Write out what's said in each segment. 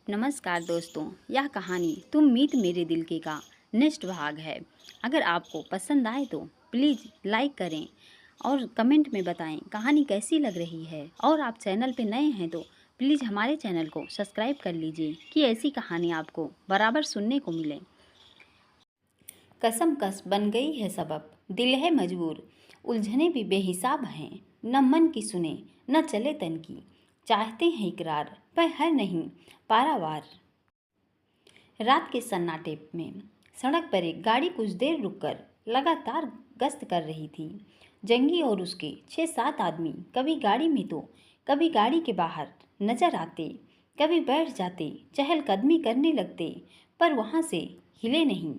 नमस्कार दोस्तों, यह कहानी तुम मीत मेरे दिल के का नेक्स्ट भाग है। अगर आपको पसंद आए तो प्लीज़ लाइक करें और कमेंट में बताएं कहानी कैसी लग रही है। और आप चैनल पे नए हैं तो प्लीज़ हमारे चैनल को सब्सक्राइब कर लीजिए कि ऐसी कहानी आपको बराबर सुनने को मिले। कसम कस बन गई है सबब, दिल है मजबूर, उलझने भी बेहिसाब हैं। न मन की सुने न चले तन की, चाहते हैं इकरार पर है नहीं पारावार। रात के सन्नाटे में सड़क पर एक गाड़ी कुछ देर रुककर लगातार गश्त कर रही थी। जंगी और उसके 6-7 आदमी कभी गाड़ी में तो कभी गाड़ी के बाहर नजर आते, कभी बैठ जाते, चहलकदमी करने लगते, पर वहाँ से हिले नहीं।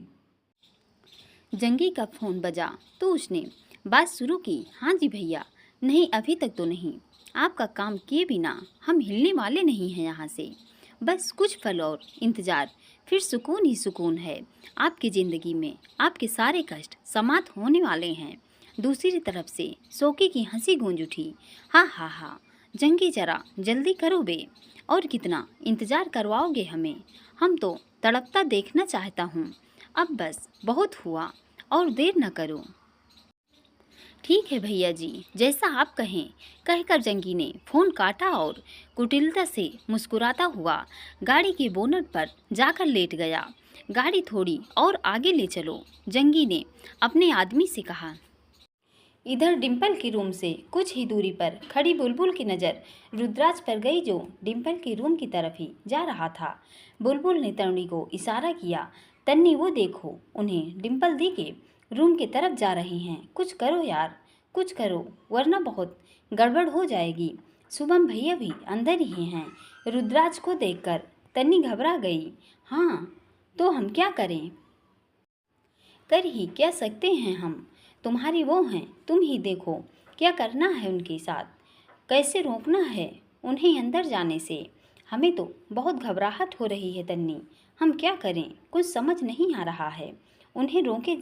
जंगी का फ़ोन बजा तो उसने बात शुरू की। हाँ जी भैया, नहीं अभी तक तो नहीं। आपका काम किए बिना हम हिलने वाले नहीं हैं यहाँ से। बस कुछ पल और इंतज़ार, फिर सुकून ही सुकून है। आपकी ज़िंदगी में आपके सारे कष्ट समाप्त होने वाले हैं। दूसरी तरफ से शोकी की हंसी गूंज उठी। हाँ हाँ हाँ, जंगी जरा जल्दी करो बे, और कितना इंतज़ार करवाओगे हमें? हम तो तड़पता देखना चाहता हूँ। अब बस बहुत हुआ और देर न करो। ठीक है भैया जी, जैसा आप कहें, कहकर जंगी ने फ़ोन काटा और कुटिलता से मुस्कुराता हुआ गाड़ी के बोनट पर जाकर लेट गया। गाड़ी थोड़ी और आगे ले चलो, जंगी ने अपने आदमी से कहा। इधर डिम्पल की रूम से कुछ ही दूरी पर खड़ी बुलबुल की नज़र रुद्राज पर गई, जो डिम्पल की रूम की तरफ ही जा रहा था। बुलबुल ने तरुणी को इशारा किया। तन्नी, वो देखो, उन्हें डिम्पल दी के रूम की तरफ जा रही हैं। कुछ करो यार, कुछ करो, वरना बहुत गड़बड़ हो जाएगी। शुभम भैया भी अंदर ही हैं। रुद्राज को देखकर तन्नी घबरा गई। हाँ, तो हम क्या करें? कर ही क्या सकते हैं हम? तुम्हारी वो हैं, तुम ही देखो क्या करना है उनके साथ, कैसे रोकना है उन्हें अंदर जाने से। हमें तो बहुत घबराहट हो रही है तन्नी, हम क्या करें, कुछ समझ नहीं आ रहा है। उन्हें रोके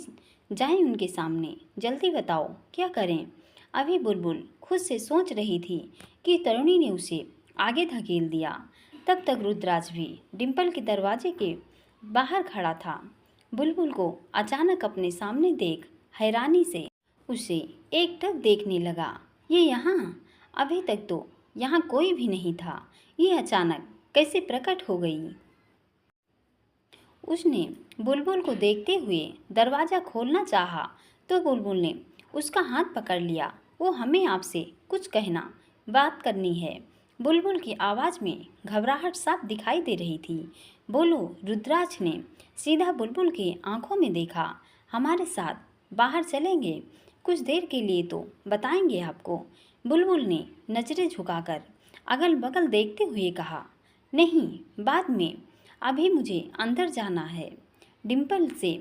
जाएं उनके सामने, जल्दी बताओ क्या करें। अभी बुलबुल खुद से सोच रही थी कि तरुणी ने उसे आगे धकेल दिया। तब तक रुद्राज भी डिम्पल के दरवाजे के बाहर खड़ा था। बुलबुल को अचानक अपने सामने देख हैरानी से उसे एकटक देखने लगा। ये यहाँ, अभी तक तो यहाँ कोई भी नहीं था, ये अचानक कैसे प्रकट हो गई? उसने बुलबुल को देखते हुए दरवाज़ा खोलना चाहा तो बुलबुल ने उसका हाथ पकड़ लिया। वो हमें आपसे कुछ कहना, बात करनी है। बुलबुल की आवाज़ में घबराहट साफ दिखाई दे रही थी। बोलो, रुद्राज ने सीधा बुलबुल के आंखों में देखा। हमारे साथ बाहर चलेंगे? कुछ देर के लिए तो बताएंगे आपको। बुलबुल ने नजरें झुकाकर अगल बगल देखते हुए कहा। नहीं, बाद में, अभी मुझे अंदर जाना है, डिम्पल से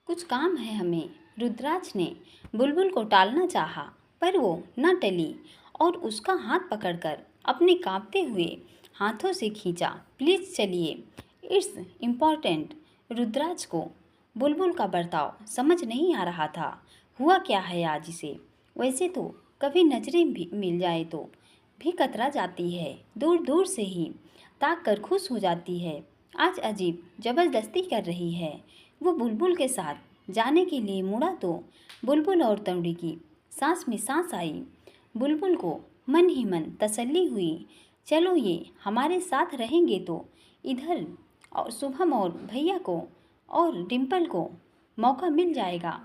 कुछ काम है हमें। रुद्राज ने बुलबुल को टालना चाहा, पर वो न टली और उसका हाथ पकड़कर अपने कांपते हुए हाथों से खींचा। प्लीज़ चलिए, इट्स इम्पॉर्टेंट। रुद्राज को बुलबुल का बर्ताव समझ नहीं आ रहा था। हुआ क्या है आज इसे? वैसे तो कभी नजरें भी मिल जाए तो भी कतरा जाती है, दूर दूर से ही ताक कर खुश हो जाती है। आज अजीब जबरदस्ती कर रही है। वो बुलबुल के साथ जाने के लिए मुड़ा तो बुलबुल और तरुणी की सांस में सांस आई। बुलबुल को मन ही मन तसल्ली हुई। चलो, ये हमारे साथ रहेंगे तो इधर और शुभम और भैया को और डिम्पल को मौका मिल जाएगा।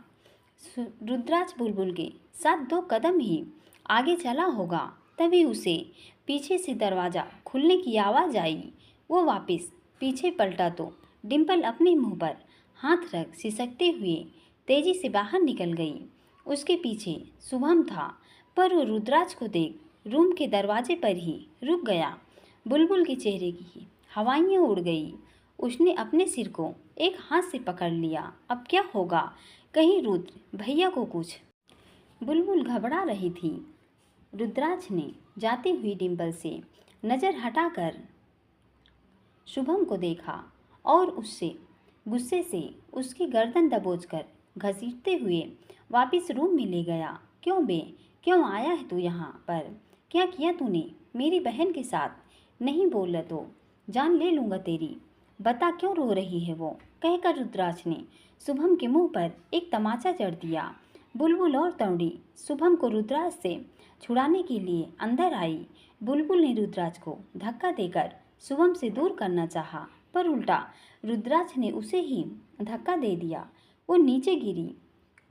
रुद्राज बुलबुल के साथ 2 कदम ही आगे चला होगा, तभी उसे पीछे से दरवाज़ा खुलने की आवाज़ आई। वो वापस पीछे पलटा तो डिम्पल अपने मुंह पर हाथ रख सिसकते हुए तेजी से बाहर निकल गई। उसके पीछे शुभम था, पर वो रुद्राज को देख रूम के दरवाजे पर ही रुक गया। बुलबुल के चेहरे की हवाइयाँ उड़ गई। उसने अपने सिर को एक हाथ से पकड़ लिया। अब क्या होगा? कहीं रुद्र भैया को कुछ? बुलबुल घबरा रही थी। रुद्राज ने जाती हुई डिम्पल से नज़र हटाकर शुभम को देखा और उससे गुस्से से उसकी गर्दन दबोचकर घसीटते हुए वापस रूम में ले गया। क्यों बे, क्यों आया है तू यहाँ पर? क्या किया तूने मेरी बहन के साथ? नहीं बोला तो जान ले लूँगा तेरी, बता क्यों रो रही है वो, कहकर रुद्राक्ष ने शुभम के मुंह पर एक तमाचा जड़ दिया। बुलबुल और तौड़ी शुभम को रुद्राक्ष से छुड़ाने के लिए अंदर आई। बुलबुल ने रुद्राक्ष को धक्का देकर शुभम से दूर करना चाहा, पर उल्टा रुद्राक्ष ने उसे ही धक्का दे दिया। वो नीचे गिरी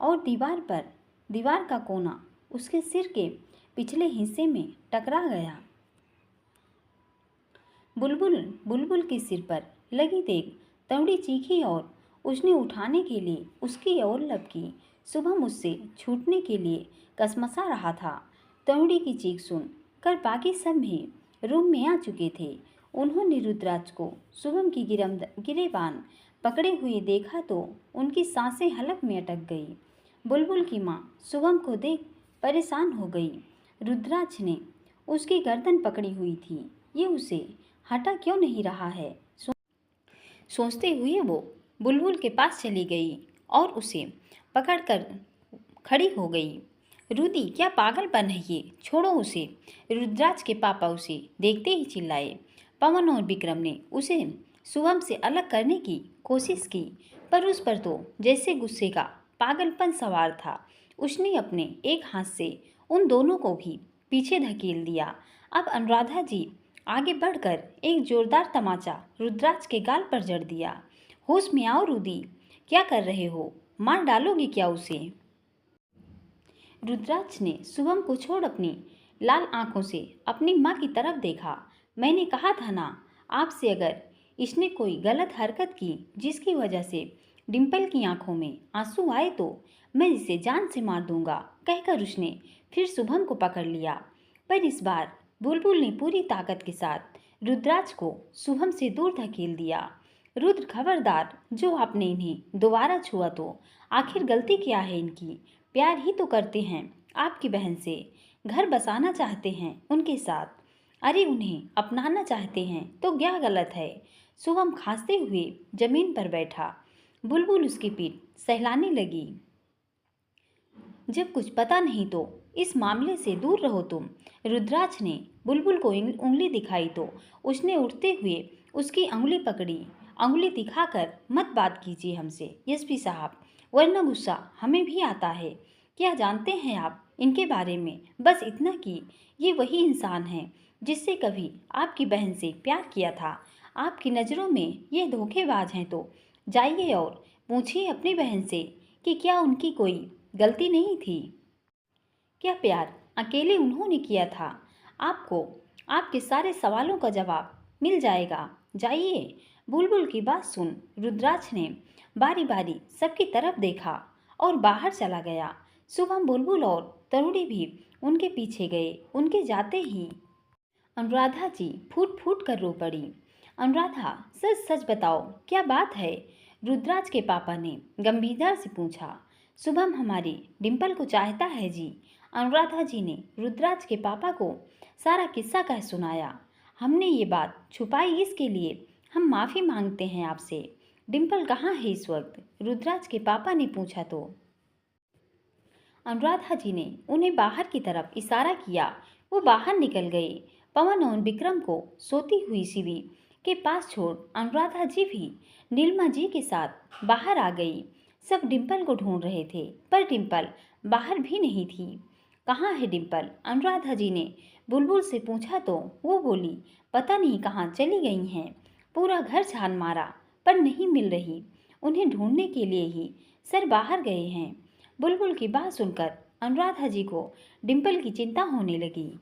और दीवार का कोना उसके सिर के पिछले हिस्से में टकरा गया। बुलबुल के सिर पर लगी देख तौड़ी चीखी और उसने उठाने के लिए उसकी ओर लपकी। शुभम उससे छूटने के लिए कसमसा रहा था। तौड़ी की चीख सुन कर बाकी सब भी रूम में आ चुके थे। उन्होंने रुद्राक्ष को शुभम की गिरेबान पकड़े हुए देखा तो उनकी सांसें हलक में अटक गई। बुलबुल की माँ शुभम को देख परेशान हो गई। रुद्राक्ष ने उसकी गर्दन पकड़ी हुई थी, ये उसे हटा क्यों नहीं रहा है सोचते हुए वो बुलबुल के पास चली गई और उसे पकड़कर खड़ी हो गई। रुदी, क्या पागलपन है ये, छोड़ो उसे। रुद्राक्ष के पापा उसे देखते ही चिल्लाए। पवन और विक्रम ने उसे शुभम से अलग करने की कोशिश की, पर उस पर तो जैसे गुस्से का पागलपन सवार था। उसने अपने एक हाथ से उन दोनों को भी पीछे धकेल दिया। अब अनुराधा जी आगे बढ़कर एक जोरदार तमाचा रुद्राक्ष के गाल पर जड़ दिया। होश में आओ रुदी, क्या कर रहे हो, मार डालोगे क्या उसे। रुद्राक्ष ने शुभम को छोड़ अपनी लाल आंखों से अपनी माँ की तरफ देखा। मैंने कहा था ना आपसे, अगर इसने कोई गलत हरकत की जिसकी वजह से डिम्पल की आंखों में आंसू आए तो मैं इसे जान से मार दूंगा, कहकर उसने फिर शुभम को पकड़ लिया। पर इस बार बुलबुल ने पूरी ताकत के साथ रुद्राक्ष को शुभम से दूर धकेल दिया। रुद्र, खबरदार, जो आपने इन्हें दोबारा छुआ तो आखिर गलती क्या है इनकी, प्यार ही तो करते हैं आपकी बहन से, घर बसाना चाहते हैं उनके साथ, अरे उन्हें अपनाना चाहते हैं तो क्या गलत है। शुभम खांसते हुए जमीन पर बैठा। बुलबुल उसकी पीठ सहलाने लगी। जब कुछ पता नहीं तो इस मामले से दूर रहो तुम। रुद्राक्ष ने बुलबुल को उंगली दिखाई तो उसने उठते हुए उसकी उंगली पकड़ी। उंगली दिखाकर मत बात कीजिए हमसे एसपी साहब, वरना गुस्सा हमें भी आता है। क्या जानते हैं आप इनके बारे में? बस इतना कि ये वही इंसान हैं जिससे कभी आपकी बहन से प्यार किया था। आपकी नज़रों में ये धोखेबाज हैं तो जाइए और पूछिए अपनी बहन से कि क्या उनकी कोई गलती नहीं थी, क्या प्यार अकेले उन्होंने किया था। आपको आपके सारे सवालों का जवाब मिल जाएगा, जाइए। बुलबुल की बात सुन रुद्राक्ष ने बारी बारी सबकी तरफ देखा और बाहर चला गया। शुभम, बुलबुल और तरुणी भी उनके पीछे गए। उनके जाते ही अनुराधा जी फूट फूट कर रो पड़ी। अनुराधा, सच सच बताओ क्या बात है? रुद्राक्ष के पापा ने गंभीरता से पूछा। शुभम हमारी डिम्पल को चाहता है जी। अनुराधा जी ने रुद्राक्ष के पापा को सारा किस्सा कह सुनाया। हमने ये बात छुपाई, इसके लिए हम माफ़ी मांगते हैं आपसे। डिम्पल कहाँ है इस वक्त? रुद्राक्ष के पापा ने पूछा तो अनुराधा जी ने उन्हें बाहर की तरफ इशारा किया। वो बाहर निकल गए। पवन और विक्रम को सोती हुई शिवी के पास छोड़ अनुराधा जी भी नीलिमा जी के साथ बाहर आ गई। सब डिम्पल को ढूंढ रहे थे, पर डिम्पल बाहर भी नहीं थी। कहाँ है डिम्पल? अनुराधा जी ने बुलबुल से पूछा तो वो बोली, पता नहीं कहाँ चली गई हैं। पूरा घर छान मारा पर नहीं मिल रही, उन्हें ढूंढने के लिए ही सर बाहर गए हैं। बुलबुल की बात सुनकर अनुराधा जी को डिम्पल की चिंता होने लगी।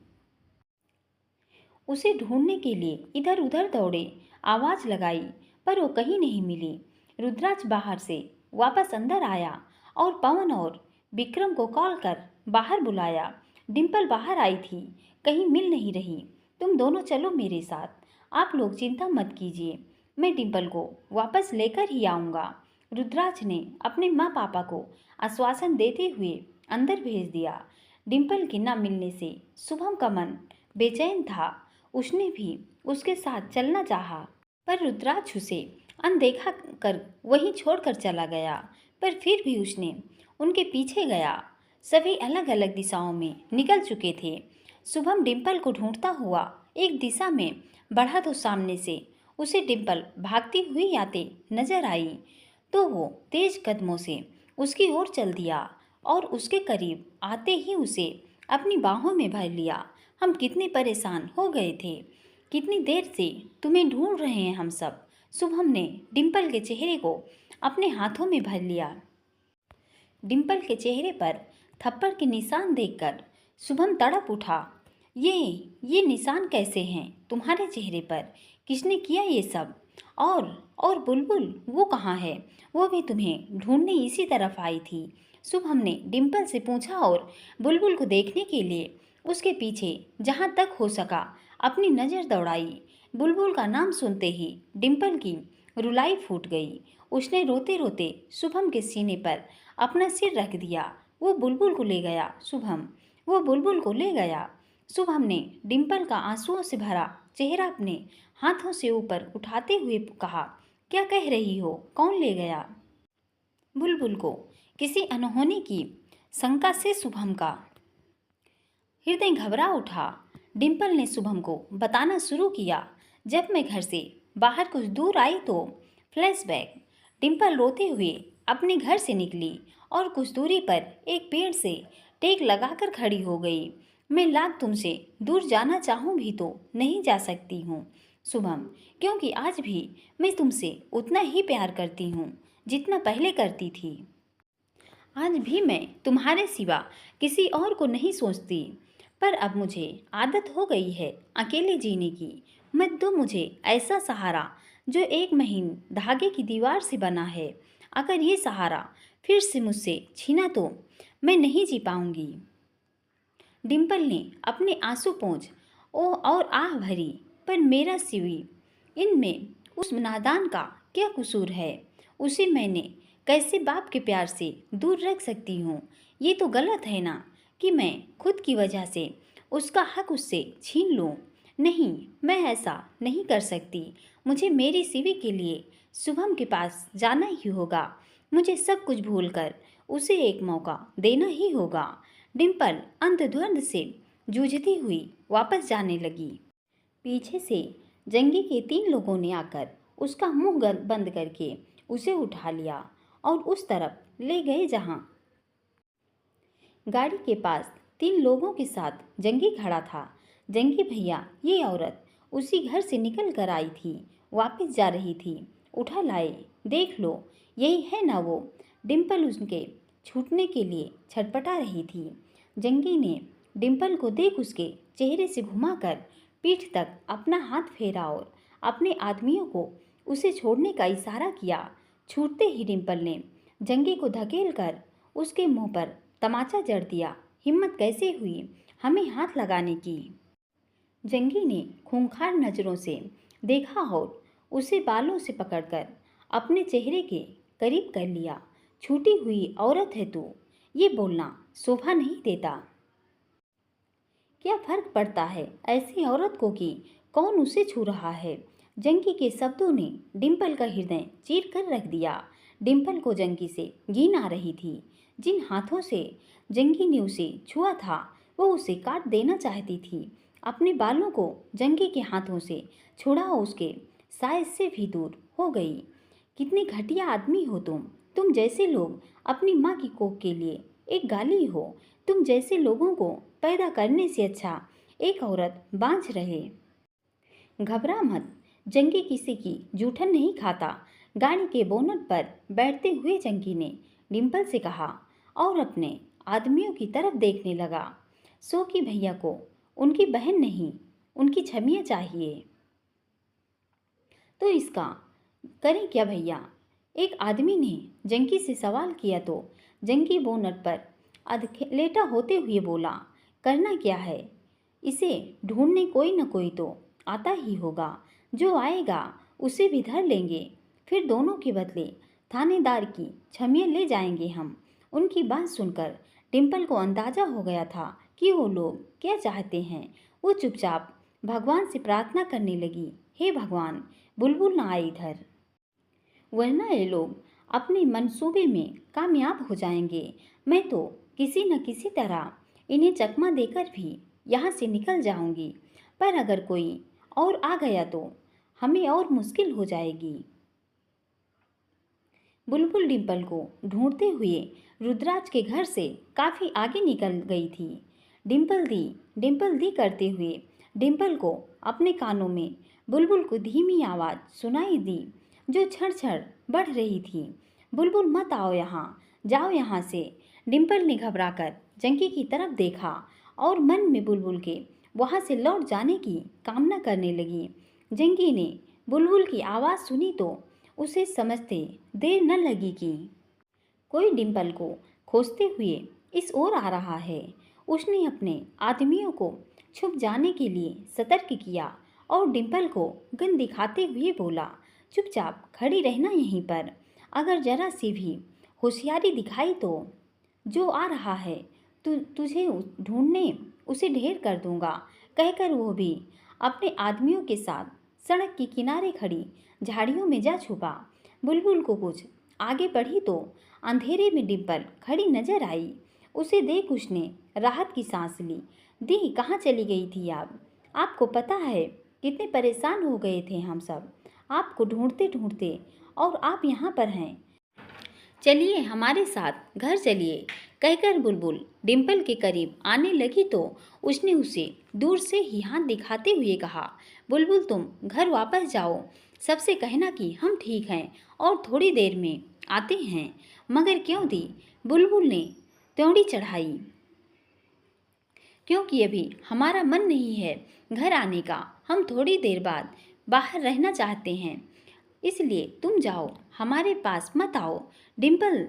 उसे ढूंढने के लिए इधर उधर दौड़े, आवाज़ लगाई, पर वो कहीं नहीं मिली। रुद्राक्ष बाहर से वापस अंदर आया और पवन और विक्रम को कॉल कर बाहर बुलाया। डिम्पल बाहर आई थी, कहीं मिल नहीं रही। तुम दोनों चलो मेरे साथ, आप लोग चिंता मत कीजिए, मैं डिम्पल को वापस लेकर ही आऊँगा। रुद्राक्ष ने अपने माँ पापा को आश्वासन देते हुए अंदर भेज दिया। डिम्पल के न मिलने से शुभम का मन बेचैन था। उसने भी उसके साथ चलना चाहा, पर रुद्राक्ष उसे अनदेखा कर वहीं छोड़कर चला गया। पर फिर भी उसने उनके पीछे गया। सभी अलग अलग दिशाओं में निकल चुके थे। शुभम डिम्पल को ढूंढता हुआ एक दिशा में बढ़ा तो सामने से उसे डिम्पल भागती हुई आते नजर आई तो वो तेज कदमों से उसकी ओर चल दिया और उसके करीब आते ही उसे अपनी बाहों में भर लिया। हम कितने परेशान हो गए थे, कितनी देर से तुम्हें ढूंढ रहे हैं हम सब। शुभम ने डिम्पल के चेहरे को अपने हाथों में भर लिया। डिम्पल के चेहरे पर थप्पड़ के निशान देखकर शुभम तड़प उठा। ये निशान कैसे हैं तुम्हारे चेहरे पर? किसने किया ये सब? और बुलबुल वो कहाँ है? वो भी तुम्हें ढूंढने इसी तरफ आई थी। शुभम ने डिम्पल से पूछा और बुलबुल को देखने के लिए उसके पीछे जहाँ तक हो सका अपनी नज़र दौड़ाई। बुलबुल का नाम सुनते ही डिम्पल की रुलाई फूट गई। उसने रोते रोते शुभम के सीने पर अपना सिर रख दिया। वो बुलबुल को ले गया शुभम, वो बुलबुल को ले गया। शुभम ने डिम्पल का आंसुओं से भरा चेहरा अपने हाथों से ऊपर उठाते हुए कहा, क्या कह रही हो? कौन ले गया बुलबुल को? किसी अनहोनी की शंका से शुभम का हृदय घबरा उठा। डिम्पल ने शुभम को बताना शुरू किया। जब मैं घर से बाहर कुछ दूर आई तो फ्लैशबैक। डिम्पल रोते हुए अपने घर से निकली और कुछ दूरी पर एक पेड़ से टेक लगाकर खड़ी हो गई। मैं लाख तुमसे दूर जाना चाहूँ भी तो नहीं जा सकती हूँ शुभम, क्योंकि आज भी मैं तुमसे उतना ही प्यार करती हूँ जितना पहले करती थी। आज भी मैं तुम्हारे सिवा किसी और को नहीं सोचती, पर अब मुझे आदत हो गई है अकेले जीने की। मत दो मुझे ऐसा सहारा जो एक महीन धागे की दीवार से बना है। अगर ये सहारा फिर से मुझसे छीना तो मैं नहीं जी पाऊंगी। डिम्पल ने अपने आंसू पोंछ ओ और आह भरी, पर मेरा सिवी इनमें उस नादान का क्या कसूर है? उसे मैंने कैसे बाप के प्यार से दूर रख सकती हूँ? ये तो गलत है ना कि मैं खुद की वजह से उसका हक उससे छीन लूँ। नहीं, मैं ऐसा नहीं कर सकती। मुझे मेरी सिवी के लिए शुभम के पास जाना ही होगा। मुझे सब कुछ भूलकर उसे एक मौका देना ही होगा। डिम्पल अंतर्द्वंद से जूझती हुई वापस जाने लगी। पीछे से जंगी के 3 लोगों ने आकर उसका मुंह बंद करके उसे उठा लिया और उस तरफ ले गए जहां गाड़ी के पास 3 लोगों के साथ जंगी खड़ा था। जंगी भैया, ये औरत उसी घर से निकल कर आई थी, वापस जा रही थी। उठा लाए, देख लो, यही है ना वो? डिम्पल उसके छूटने के लिए छटपटा रही थी। जंगी ने डिम्पल को देख उसके चेहरे से घुमाकर पीठ तक अपना हाथ फेरा और अपने आदमियों को उसे छोड़ने का इशारा किया। छूटते ही डिम्पल ने जंगी को धकेल कर उसके मुंह पर तमाचा जड़ दिया। हिम्मत कैसे हुई हमें हाथ लगाने की? जंगी ने खूंखार नज़रों से देखा और उसे बालों से पकड़कर अपने चेहरे के करीब कर लिया। छूटी हुई औरत है तू, ये बोलना शोभा नहीं देता। क्या फर्क पड़ता है ऐसी औरत को कि कौन उसे छू रहा है? जंगी के शब्दों ने डिम्पल का हृदय चीर कर रख दिया। डिम्पल को जंगी से घिन आ रही थी। जिन हाथों से जंगी ने उसे छुआ था वो उसे काट देना चाहती थी। अपने बालों को जंगी के हाथों से छुड़ा उसके साइज से भी दूर हो गई। कितने घटिया आदमी हो तुम जैसे लोग अपनी माँ की कोख के लिए एक गाली हो। तुम जैसे लोगों को पैदा करने से अच्छा एक औरत बांझ रहे। घबरा मत, जंगी किसी की जूठन नहीं खाता। गाड़ी के बोनट पर बैठते हुए जंगी ने डिम्पल से कहा और अपने आदमियों की तरफ देखने लगा। सो कि भैया को उनकी बहन नहीं, उनकी छमिया चाहिए। तो इसका करें क्या भैया? एक आदमी ने जंगी से सवाल किया तो जंगी बोनट पर लेटा होते हुए बोला, करना क्या है? इसे ढूंढने कोई न कोई तो आता ही होगा। जो आएगा उसे भी धर लेंगे। फिर दोनों के बदले थानेदार की छमिया ले जाएंगे हम। उनकी बात सुनकर डिम्पल को अंदाजा हो गया था कि वो लोग क्या चाहते हैं। वो चुपचाप भगवान से प्रार्थना करने लगी, हे भगवान, बुलबुल ना आए इधर, वरना ये लोग अपने मंसूबे में कामयाब हो जाएंगे। मैं तो किसी न किसी तरह इन्हें चकमा देकर भी यहाँ से निकल जाऊंगी। पर अगर कोई और आ गया तो हमें और मुश्किल हो जाएगी। बुलबुल डिम्पल को ढूंढते हुए रुद्राज के घर से काफ़ी आगे निकल गई थी। डिम्पल दी करते हुए डिम्पल को अपने कानों में बुलबुल को धीमी आवाज़ सुनाई दी जो छड़ छड़ बढ़ रही थी। बुलबुल मत आओ यहाँ, जाओ यहाँ से। डिम्पल ने घबराकर जंकी की तरफ देखा और मन में बुलबुल के वहाँ से लौट जाने की कामना करने लगी। जंकी ने बुलबुल की आवाज़ सुनी तो उसे समझते देर न लगी कि कोई डिम्पल को खोजते हुए इस ओर आ रहा है। उसने अपने आदमियों को छुप जाने के लिए सतर्क किया और डिम्पल को गन दिखाते हुए बोला, चुपचाप खड़ी रहना यहीं पर। अगर जरा सी भी होशियारी दिखाई तो जो आ रहा है तुझे ढूंढने उसे ढेर कर दूंगा। कहकर वो भी अपने आदमियों के साथ सड़क के किनारे खड़ी झाड़ियों में जा छुपा। बुलबुल को कुछ आगे बढ़ी तो अंधेरे में डिम्पल खड़ी नजर आई। उसे देख उसने राहत की सांस ली। दी कहाँ चली गई थी आप? आपको पता है कितने परेशान हो गए थे हम सब आपको ढूंढते ढूंढते, और आप यहाँ पर हैं। चलिए हमारे साथ घर चलिए। कहकर बुलबुल डिम्पल के करीब आने लगी तो उसने उसे दूर से ही हाथ दिखाते हुए कहा, बुलबुल तुम घर वापस जाओ। सबसे कहना कि हम ठीक हैं और थोड़ी देर में आते हैं। मगर क्यों दी? बुलबुल ने त्योड़ी चढ़ाई। क्योंकि अभी हमारा मन नहीं है घर आने का। हम थोड़ी देर बाद बाहर रहना चाहते हैं, इसलिए तुम जाओ, हमारे पास मत आओ। डिम्पल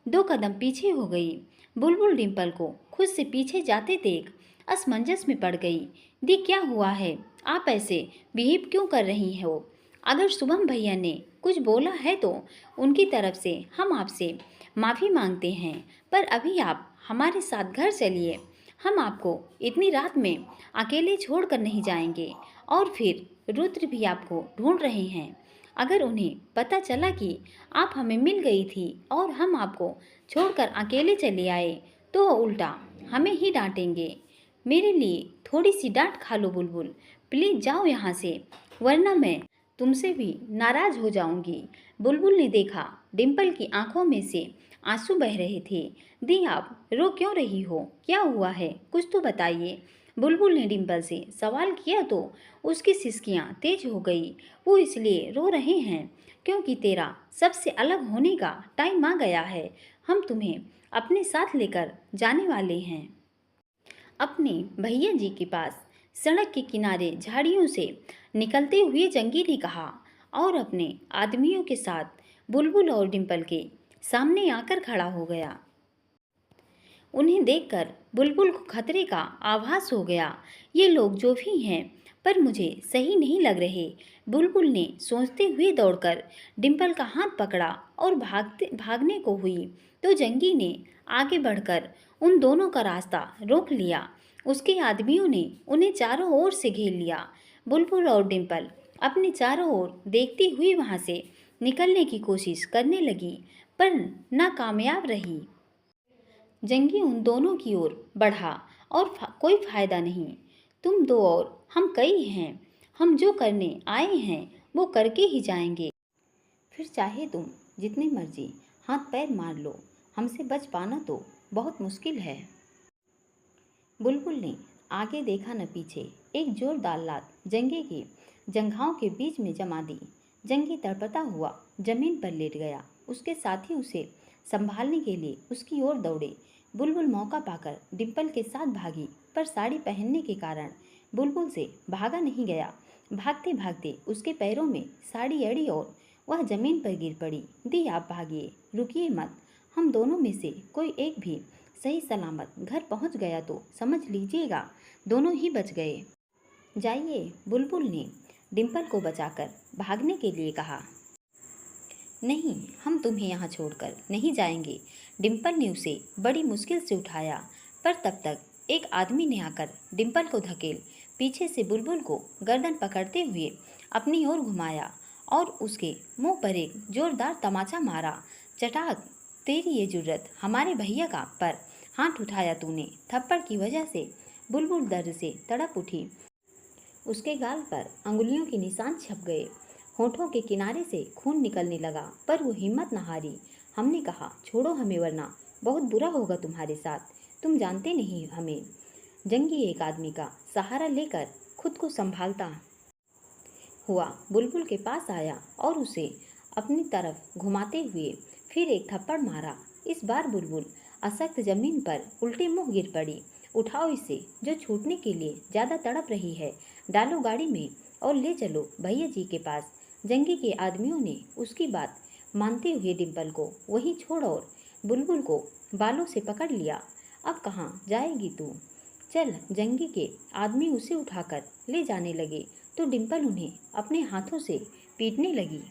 2 कदम पीछे हो गई। बुलबुल डिम्पल को खुद से पीछे जाते देख असमंजस में पड़ गई। दी क्या हुआ है? आप ऐसे बिहेव क्यों कर रही हो? अगर शुभम भैया ने कुछ बोला है तो उनकी तरफ से हम आपसे माफ़ी मांगते हैं, पर अभी आप हमारे साथ घर चलिए। हम आपको इतनी रात में अकेले छोड़ कर नहीं जाएंगे। और फिर रुद्र भी आपको ढूंढ रहे हैं। अगर उन्हें पता चला कि आप हमें मिल गई थी और हम आपको छोड़कर अकेले चले आए तो उल्टा हमें ही डांटेंगे। मेरे लिए थोड़ी सी डांट खा लो बुलबुल, प्लीज़ जाओ यहाँ से, वरना मैं तुमसे भी नाराज़ हो जाऊंगी। बुलबुल ने देखा डिम्पल की आंखों में से आंसू बह रहे थे। दी आप रो क्यों रही हो? क्या हुआ है? कुछ तो बताइए। बुलबुल ने डिम्पल से सवाल किया तो उसकी सिसकियाँ तेज हो गई। वो इसलिए रो रहे हैं क्योंकि तेरा सबसे अलग होने का टाइम आ गया है। हम तुम्हें अपने साथ लेकर जाने वाले हैं अपने भैया जी के पास। सड़क के किनारे झाड़ियों से निकलते हुए जंगी ने कहा और अपने आदमियों के साथ बुलबुल और डिम्पल के सामने आकर खड़ा हो गया। उन्हें देखकर बुलबुल को खतरे का आभास हो गया। ये लोग जो भी हैं पर मुझे सही नहीं लग रहे। बुलबुल ने सोचते हुए दौड़कर डिम्पल का हाथ पकड़ा और भागने को हुई तो जंगी ने आगे बढ़कर उन दोनों का रास्ता रोक लिया। उसके आदमियों ने उन्हें चारों ओर से घेर लिया। बुलबुल और डिम्पल अपने चारों ओर देखती हुई वहाँ से निकलने की कोशिश करने लगी पर नाकामयाब रही। जंगी उन दोनों की ओर बढ़ा और कोई फायदा नहीं। तुम दो और हम कई हैं। हम जो करने आए हैं वो करके ही जाएंगे। फिर चाहे तुम जितने मर्जी हाथ पैर मार लो, हमसे बच पाना तो बहुत मुश्किल है। बुलबुल ने आगे देखा न पीछे। एक जोरदार लात जंगी की जंघाओं के बीच में जमा दी। जंगी तड़पता हुआ जमीन पर लेट गया। उसके साथी उसे संभालने के लिए उसकी ओर दौड़े। बुलबुल मौका पाकर डिम्पल के साथ भागी पर साड़ी पहनने के कारण बुलबुल से भागा नहीं गया। भागते भागते उसके पैरों में साड़ी अड़ी और वह जमीन पर गिर पड़ी। दी आप भागिए, रुकिए मत। हम दोनों में से कोई एक भी सही सलामत घर पहुंच गया तो समझ लीजिएगा दोनों ही बच गए। जाइए, बुलबुल ने डिम्पल को बचाकर भागने के लिए कहा। नहीं, हम तुम्हें यहाँ छोड़कर नहीं जाएंगे। डिम्पल ने उसे बड़ी मुश्किल से उठाया पर तब तक एक आदमी ने आकर डिम्पल को धकेल पीछे से बुलबुल को गर्दन पकड़ते हुए अपनी ओर घुमाया और उसके मुंह पर एक जोरदार तमाचा मारा। चटाक, तेरी ये जुर्रत हमारे भैया का पर हाथ उठाया तूने। थप्पड़ की वजह से बुलबुल दर्द से तड़प उठी। उसके गाल पर अंगुलियों के निशान छप गए। होठों के किनारे से खून निकलने लगा, पर वो हिम्मत न हारी। हमने कहा, छोड़ो हमें वरना बहुत बुरा होगा तुम्हारे साथ। तुम जानते नहीं हमें। जंगी एक आदमी का सहारा लेकर खुद को संभालता हुआ बुलबुल के पास आया और उसे अपनी तरफ घुमाते हुए फिर एक थप्पड़ मारा। इस बार बुलबुल अशक्त जमीन पर उल्टे मुंह गिर पड़ी। उठाओ इसे, जो छूटने के लिए ज़्यादा तड़प रही है। डालो गाड़ी में और ले चलो भैया जी के पास। जंगी के आदमियों ने उसकी बात मानते हुए डिम्पल को वहीं छोड़ और बुलबुल को बालों से पकड़ लिया। अब कहाँ जाएगी तू? चल। जंगी के आदमी उसे उठाकर ले जाने लगे तो डिम्पल उन्हें अपने हाथों से पीटने लगी।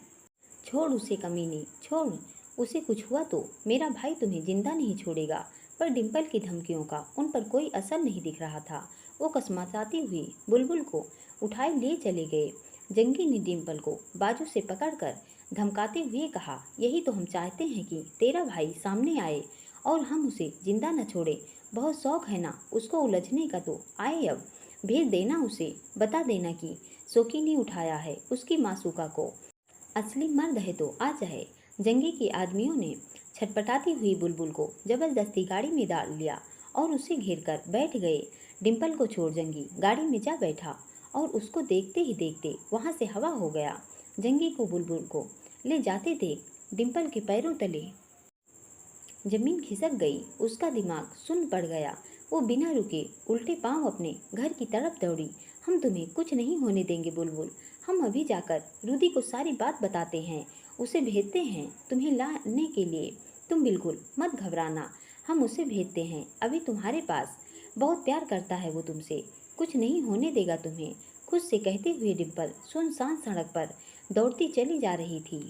छोड़ उसे कमीनी, छोड़। उसे कुछ हुआ तो मेरा भाई तुम्हें जिंदा नहीं छोड़ेगा। पर डिम्पल की धमकियों का उन पर कोई असर नहीं दिख रहा था। वो कसमसाती हुई बुलबुल को उठाए ले चले गए। जंगी ने डिम्पल को बाजू से पकड़कर धमकाते हुए कहा, यही तो हम चाहते हैं कि तेरा भाई सामने आए और हम उसे जिंदा न छोड़े। बहुत शौक है ना उसको उलझने का, तो आए अब। भेज देना उसे, बता देना कि शोकी ने उठाया है उसकी मासूका को। असली मर्द है तो आ जाए। जंगी के आदमियों ने छटपटाती हुई बुलबुल को जबरदस्ती गाड़ी में डाल लिया और उसे घेर कर बैठ गए। डिम्पल को छोड़ जंगी गाड़ी में जा बैठा और उसको देखते ही देखते वहाँ से हवा हो गया। जंगी को बुलबुल को ले जाते देख डिम्पल के पैरों तले जमीन खिसक गई। उसका दिमाग सुन्न पड़ गया। वो बिना रुके उल्टे पांव अपने घर की तरफ दौड़ी। हम तुम्हें कुछ नहीं होने देंगे बुलबुल। हम अभी जाकर रूदी को सारी बात बताते हैं, उसे भेजते हैं तुम्हें लाने के लिए। तुम बिल्कुल मत घबराना, हम उसे भेजते हैं अभी तुम्हारे पास। बहुत प्यार करता है वो तुमसे, कुछ नहीं होने देगा तुम्हें। खुद से कहते हुए डिम्पल सुनसान सड़क पर दौड़ती चली जा रही थी।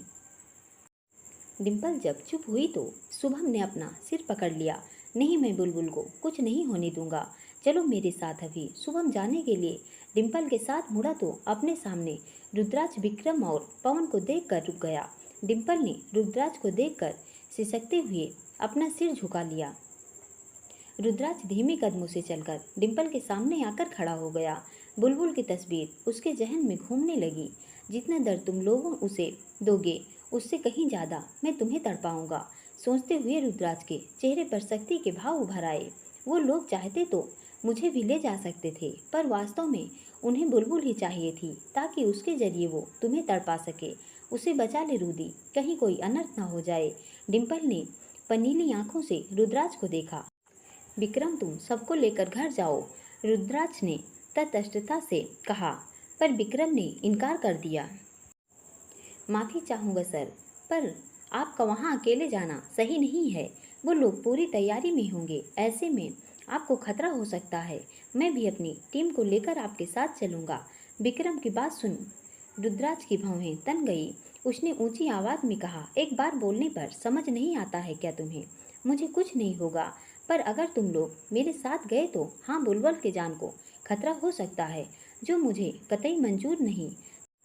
डिम्पल जब चुप हुई तो शुभम ने अपना सिर पकड़ लिया। नहीं, मैं बुलबुल को कुछ नहीं होने दूंगा। चलो मेरे साथ अभी। शुभम जाने के लिए डिम्पल के साथ मुड़ा तो अपने सामने रुद्राज विक्रम और पवन को देखकर रुक गया। डिम्पल ने रुद्राज को देखकर सिसकते हुए अपना सिर झुका लिया। रुद्राज धीमे कदमों से चलकर डिम्पल के सामने आकर खड़ा हो गया। बुलबुल की तस्वीर उसके जहन में घूमने लगी। जितना दर्द तुम लोगों उसे दोगे उससे कहीं ज़्यादा मैं तुम्हें तड़पाऊंगा। सोचते हुए रुद्राज के चेहरे पर शक्ति के भाव उभर आए। वो लोग चाहते तो मुझे भी ले जा सकते थे, पर वास्तव में उन्हें बुलबुल ही चाहिए थी ताकि उसके जरिए वो तुम्हें तड़पा सके। उसे बचा ले रूदी, कहीं कोई अनर्थ न हो जाए। डिम्पल ने पनीली आंखों से रुद्राज को देखा। विक्रम, तुम सबको लेकर घर जाओ, रुद्राज ने तटस्थता से कहा। पर विक्रम ने इनकार कर दिया। माफ़ी चाहूँगा सर, पर आपका वहाँ अकेले जाना सही नहीं है। वो लोग पूरी तैयारी में होंगे, ऐसे में आपको खतरा हो सकता है। मैं भी अपनी टीम को लेकर आपके साथ चलूँगा। विक्रम की बात सुन रुद्राज की भौहें तन गई। उसने ऊंची आवाज़ में कहा, एक बार बोलने पर समझ नहीं आता है क्या तुम्हें? मुझे कुछ नहीं होगा, पर अगर तुम लोग मेरे साथ गए तो हाँ, बुलबुल के जान को खतरा हो सकता है, जो मुझे कतई मंजूर नहीं।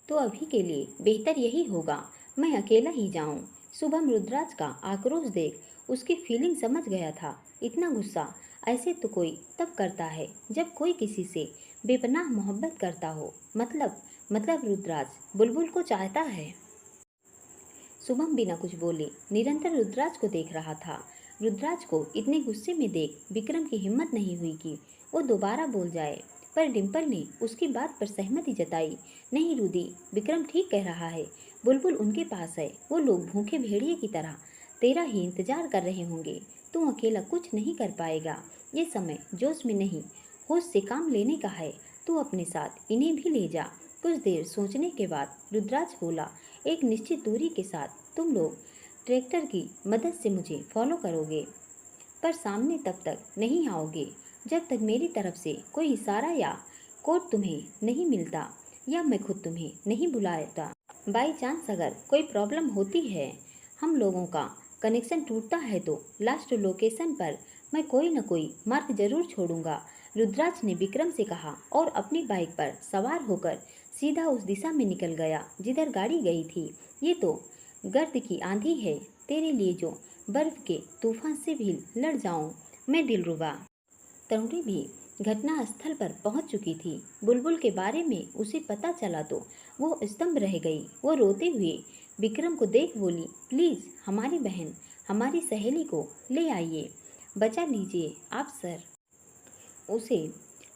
तो अभी के लिए बेहतर यही होगा मैं अकेला ही जाऊं। शुभम रुद्राज का आक्रोश देख उसकी फीलिंग समझ गया था। इतना गुस्सा ऐसे तो कोई तब करता है जब कोई किसी से बेपनाह मोहब्बत करता हो। मतलब रुद्राज बुलबुल को चाहता है। शुभम बिना कुछ बोले निरंतर रुद्राज को देख रहा था। रुद्राज को इतने गुस्से में देख विक्रम की हिम्मत नहीं हुई कि वो दोबारा बोल जाए, पर डिम्पल ने उसकी बात पर सहमति जताई। नहीं रूदी, विक्रम ठीक कह रहा है। बुलबुल उनके पास है। वो लोग भूखे भेड़िए की तरह तेरा ही इंतजार कर रहे होंगे। तू अकेला कुछ नहीं कर पाएगा। ये समय जोश में नहीं, होश से काम लेने का है। तू अपने साथ इन्हें भी ले जा। कुछ देर सोचने के बाद रुद्राज बोला, एक निश्चित दूरी के साथ तुम लोग ट्रैक्टर की मदद से मुझे फॉलो करोगे, पर सामने तब तक नहीं आओगे जब तक मेरी तरफ से कोई इशारा या कोड तुम्हें नहीं मिलता या मैं खुद तुम्हें नहीं बुलाता। बाई चांस अगर कोई प्रॉब्लम होती है, हम लोगों का कनेक्शन टूटता है, तो लास्ट लोकेशन पर मैं कोई न कोई मार्क जरूर छोड़ूंगा। रुद्राज ने विक्रम से कहा और अपनी बाइक पर सवार होकर सीधा उस दिशा में निकल गया जिधर गाड़ी गई थी। ये तो गर्द की आंधी है, तेरे लिए जो बर्फ के तूफान से भी लड़ जाऊं मैं दिलरुबा। तरुणी भी घटना स्थल पर पहुंच चुकी थी। बुलबुल के बारे में उसे पता चला तो वो स्तंभ रह गई। वो रोते हुए विक्रम को देख बोली, प्लीज़ हमारी बहन, हमारी सहेली को ले आइए, बचा लीजिए आप सर उसे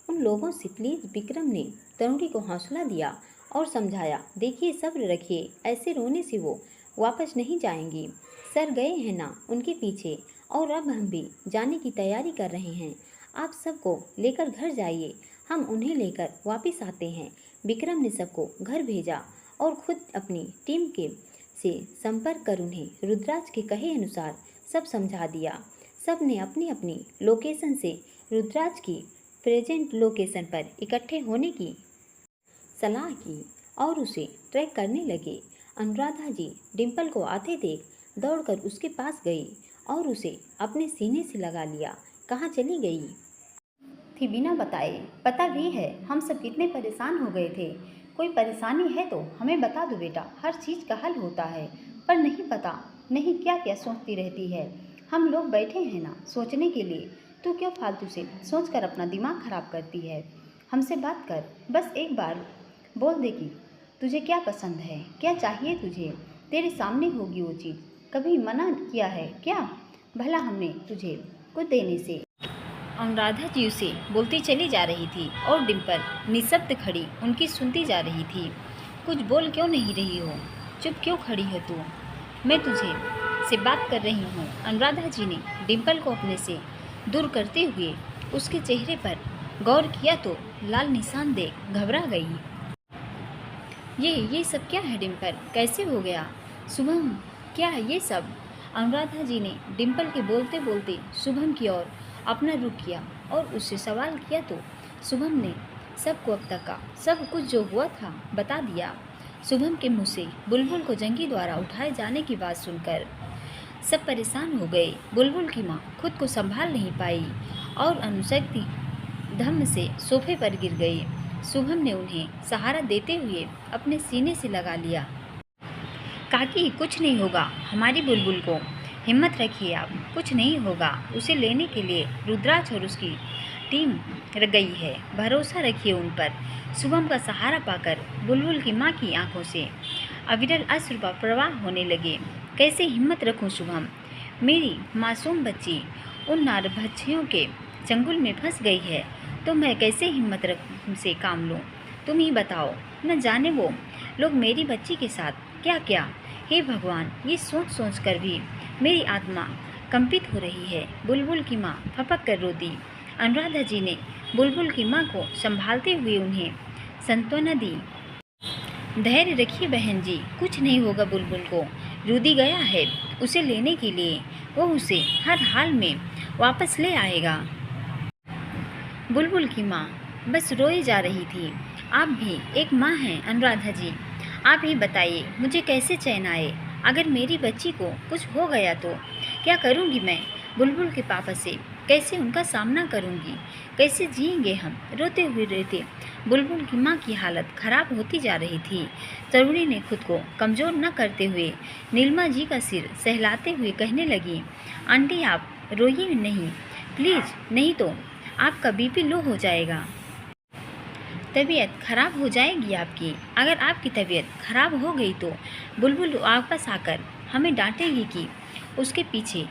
उन लोगों से प्लीज़। विक्रम ने तरुणी को हौसला दिया और समझाया, देखिए सब्र रखिए, ऐसे रोने से वो वापस नहीं जाएंगी। सर गए हैं ना उनके पीछे, और अब हम भी जाने की तैयारी कर रहे हैं। आप सबको लेकर घर जाइए, हम उन्हें लेकर वापस आते हैं। विक्रम ने सबको घर भेजा और खुद अपनी टीम के से संपर्क कर उन्हें रुद्राज के कहे अनुसार सब समझा दिया। सब ने अपनी अपनी लोकेशन से रुद्राज की प्रेजेंट लोकेशन पर इकट्ठे होने की सलाह की और उसे ट्रैक करने लगे। अनुराधा जी डिम्पल को आते देख दौड़कर उसके पास गई और उसे अपने सीने से लगा लिया। कहाँ चली गई थी बिना बताए? पता भी है हम सब कितने परेशान हो गए थे। कोई परेशानी है तो हमें बता दो बेटा, हर चीज़ का हल होता है। पर नहीं पता नहीं क्या क्या सोचती रहती है। हम लोग बैठे हैं ना सोचने के लिए, तू क्यों फालतू से सोच कर अपना दिमाग खराब करती है? हमसे बात कर, बस एक बार बोल दे कि तुझे क्या पसंद है, क्या चाहिए तुझे, तेरे सामने होगी वो चीज़। कभी मना किया है क्या भला हमने तुझे कुछ देने से? अनुराधा जी उसे बोलती चली जा रही थी और डिम्पल निशब्द खड़ी उनकी सुनती जा रही थी। कुछ बोल क्यों नहीं रही हो? चुप क्यों खड़ी है तू? मैं तुझे से बात कर रही हूँ। अनुराधा जी ने डिम्पल को अपने से दूर करते हुए उसके चेहरे पर गौर किया तो लाल निशान देख घबरा गई। ये सब क्या है डिम्पल, कैसे हो गया? शुभम क्या है ये सब? अनुराधा जी ने डिम्पल के बोलते बोलते शुभम की ओर अपना रुख किया और उससे सवाल किया तो शुभम ने सबको अब तक का सब कुछ जो हुआ था बता दिया। शुभम के मुंह से बुलबुल को जंगी द्वारा उठाए जाने की बात सुनकर सब परेशान हो गए। बुलबुल की माँ खुद को संभाल नहीं पाई और अनुशक्ति धम्म से सोफे पर गिर गई। शुभम ने उन्हें सहारा देते हुए अपने सीने से लगा लिया। काकी कुछ नहीं होगा, हमारी बुलबुल को हिम्मत रखिए आप, कुछ नहीं होगा। उसे लेने के लिए रुद्राज और उसकी टीम गई है, भरोसा रखिए उन पर। शुभम का सहारा पाकर बुलबुल की माँ की आंखों से अविरल अश्रु प्रवाह होने लगे। कैसे हिम्मत रखूं शुभम, मेरी मासूम बच्ची उन नारभक्षियों के चंगुल में फंस गई है, तो मैं कैसे हिम्मत रख से काम लूं? तुम ही बताओ, न जाने वो लोग मेरी बच्ची के साथ क्या क्या। हे भगवान, ये सोच सोच कर भी मेरी आत्मा कंपित हो रही है। बुलबुल की माँ फपक कर रो दी। अनुराधा जी ने बुलबुल की माँ को संभालते हुए उन्हें सांत्वना दी। धैर्य रखिए बहन जी, कुछ नहीं होगा बुलबुल को। रूदी गया है उसे लेने के लिए, वो उसे हर हाल में वापस ले आएगा। बुलबुल की माँ बस रोए जा रही थी। आप भी एक माँ हैं अनुराधा जी, आप ही बताइए मुझे कैसे चैन आए? अगर मेरी बच्ची को कुछ हो गया तो क्या करूँगी मैं? बुलबुल के पापा से कैसे उनका सामना करूँगी? कैसे जिएंगे हम? रोते हुए रहते बुलबुल की माँ की हालत खराब होती जा रही थी। तरुणी ने खुद को कमज़ोर न करते हुए नीलिमा जी का सिर सहलाते हुए कहने लगी, आंटी आप रोइए नहीं प्लीज़, नहीं तो आपका बीपी लो हो जाएगा, तबीयत खराब हो जाएगी आपकी। अगर आपकी तबीयत खराब हो गई तो बुलबुल वापस आकर हमें डांटेगी कि उसके पीछे